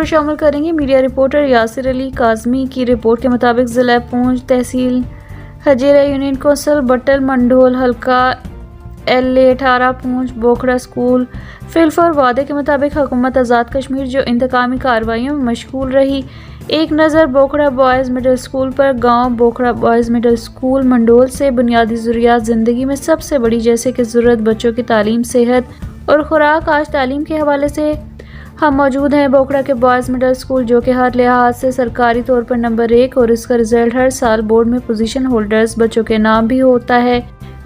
खबर शामिल करेंगे। मीडिया रिपोर्टर यासिर अली काज़मी की रिपोर्ट के मुताबिक ज़िला पूंछ तहसील हजीरा यूनियन कौंसल बटल मंडोल हल्का LA18 पूंछ बोखड़ा स्कूल फिल्फ और वादे के मुताबिक हुकूमत आज़ाद कश्मीर जो इंतकामी कार्रवाइयों में मशगूल रही। एक नज़र बोखड़ा बॉयज़ मिडिल स्कूल पर। गांव Bokhra boys middle school Mondal से बुनियादी ज़रूरियात ज़िंदगी में सबसे बड़ी जैसे कि ज़रूरत बच्चों की तालीम, सेहत और खुराक। आज तालीम के हवाले से हम मौजूद हैं बोखड़ा के बॉयज़ मिडिल स्कूल जो कि हर लिहाज से सरकारी तौर पर नंबर 1 और इसका रिजल्ट हर साल बोर्ड में पोजीशन होल्डर्स बच्चों के नाम भी होता है।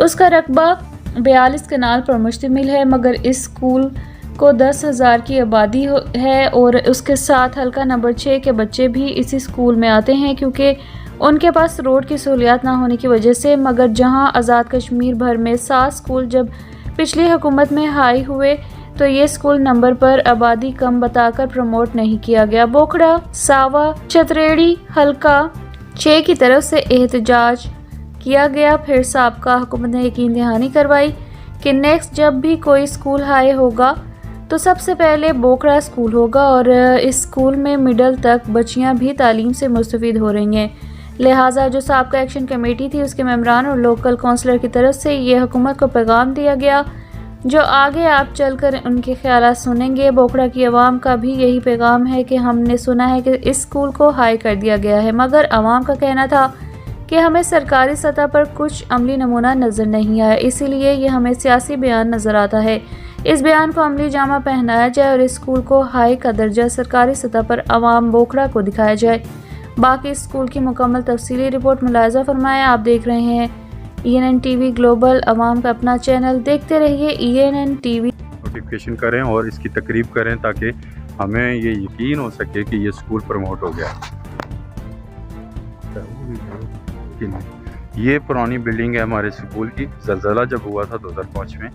उसका रकबा 42 कनाल पर मुश्तमिल है, मगर इस स्कूल को 10,000 की आबादी है और उसके साथ हल्का नंबर 6 के बच्चे भी इसी स्कूल में आते हैं क्योंकि उनके पास रोड की सहूलियात ना होने की वजह से। मगर जहां आज़ाद कश्मीर भर में 7 स्कूल जब पिछली हुकूमत में हाई हुए तो ये स्कूल नंबर पर आबादी कम बताकर प्रमोट नहीं किया गया। बोखड़ा सावा छतरेड़ी हल्का 6 की तरफ से एहतजाज किया गया। फिर साबका हुकूमत ने यकीन दहानी करवाई कि नेक्स्ट जब भी कोई स्कूल हाई होगा तो सबसे पहले बोखड़ा स्कूल होगा और इस स्कूल में मिडल तक बच्चियां भी तालीम से मुस्तफ़ीद हो रही हैं। लिहाजा जो साबका एक्शन कमेटी थी उसके मेंबरान और लोकल काउंसलर की तरफ से ये हुकूमत को पैगाम दिया गया जो आगे आप चलकर उनके ख्यालात सुनेंगे। बोखड़ा की आवाम का भी यही पैगाम है कि हमने सुना है कि इस स्कूल को हाई कर दिया गया है, मगर आवाम का कहना था कि हमें सरकारी सतह पर कुछ अमली नमूना नज़र नहीं आया, इसीलिए ये हमें सियासी बयान नज़र आता है। इस बयान को अमली जामा पहनाया जाए और इस स्कूल को हाई का दर्जा सरकारी सतह पर अवाम बोखड़ा को दिखाया जाए। बाकी इस स्कूल की मुकम्मल तफसीली रिपोर्ट मुलाहिज़ा फरमाएं। आप देख रहे हैं ENN TV ग्लोबल, अवाम का अपना चैनल। देखते रहिए ENN TV। नोटिफिकेशन करें और इसकी तकरीब करें ताकि हमें ये यकीन हो सके कि ये स्कूल प्रमोट हो गया। ये पुरानी बिल्डिंग है हमारे स्कूल की। ज़लज़ला जब हुआ था 2005 में,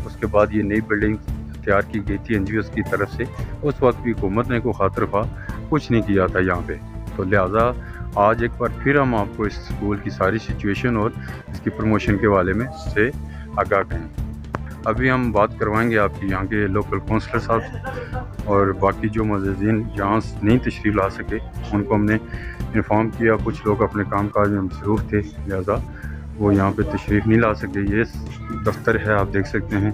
उसके बाद ये नई बिल्डिंग तैयार की गई थी NGOs की तरफ से। उस वक्त भी हुकूमत ने कोई खातिर खा कुछ नहीं किया था यहाँ पे, तो लिहाजा आज एक बार फिर हम आपको इस स्कूल की सारी सिचुएशन और इसकी प्रमोशन के बारे में से आगाह करें। अभी हम बात करवाएंगे आपकी यहाँ के लोकल काउंसलर साहब और बाकी जो मुअज़्ज़िज़ीन यहाँ नहीं तशरीफ़ ला सके उनको हमने इन्फॉर्म किया। कुछ लोग अपने काम काज में मसरूफ़ थे, लिहाजा वो यहाँ पे तशरीफ़ नहीं ला सके। ये दफ्तर है, आप देख सकते हैं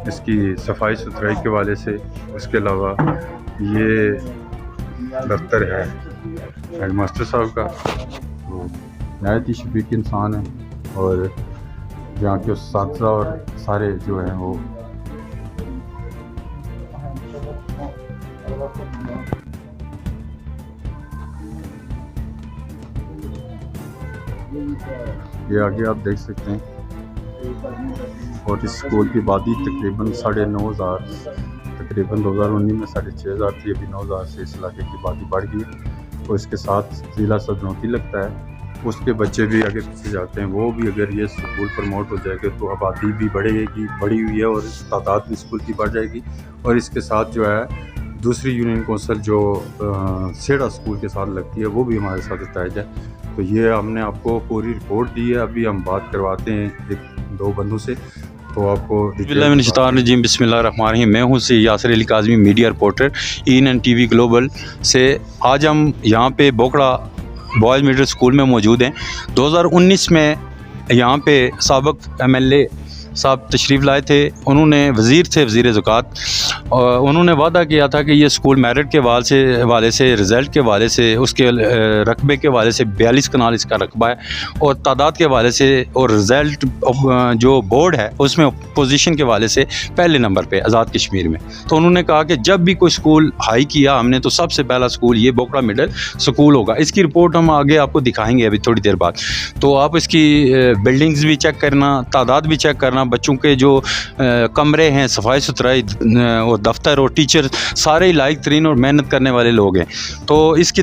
इसकी सफाई सुथराई के वाले से। उसके अलावा ये दफ्तर है हेड मास्टर साहब का, वो नहायत ही शफीक इंसान है और यहाँ के उस्ताद और सारे जो हैं वो ये आगे आप देख सकते हैं। और इस स्कूल की आबादी तकरीबन 9,500, तकरीबन 2019 में 6,500 थी, अभी 9,000 से इस इलाके की आबादी बढ़ गई है। और इसके साथ ज़िला सदनौती लगता है, उसके बच्चे भी आगे पीछे जाते हैं। वो भी अगर ये स्कूल प्रमोट हो जाएगा तो आबादी भी बढ़ेगी, बढ़ी हुई है और तादाद भी स्कूल की बढ़ जाएगी। और इसके साथ जो है दूसरी यूनियन कौंसल जो सेड़ा स्कूल के साथ लगती है वो भी हमारे साथ अटैच है। तो ये हमने आपको पूरी रिपोर्ट दी है। अभी हम बात करवाते हैं 1-2 बंदों से, तो आपको बिस्मिल्लाहिर्रहमानिर्रहीम। मैं हूँ Yasir Ali Kazmi, media reporter ENN TV global से। आज हम यहाँ पे बोखड़ा बॉयज़ मिडिल स्कूल में मौजूद हैं। 2019 में यहाँ पे साबिक़ MLA साहब तशरीफ़ लाए थे। उन्होंने वज़ीर थे, वज़ीर ज़कात, और उन्होंने वादा किया था कि ये स्कूल मेरिट के वाले से रिज़ल्ट के वाले से, उसके रकबे के वाले से 42 कनाल इसका रकबा है और तादाद के वाले से और रिज़ल्ट जो बोर्ड है उसमें पोजीशन के वाले से पहले नंबर पे आज़ाद कश्मीर में। तो उन्होंने कहा कि जब भी कोई स्कूल हाई किया हमने तो सबसे पहला स्कूल ये बोखड़ा मिडिल स्कूल होगा। इसकी रिपोर्ट हम आगे आपको दिखाएँगे अभी थोड़ी देर बाद। तो आप इसकी बिल्डिंग्स भी चेक करना, तादाद भी चेक करना, बच्चों के जो कमरे हैं, सफाई सुथराई और दफ्तर और टीचर सारे लायक तरीन और मेहनत करने वाले लोग हैं। तो इसकी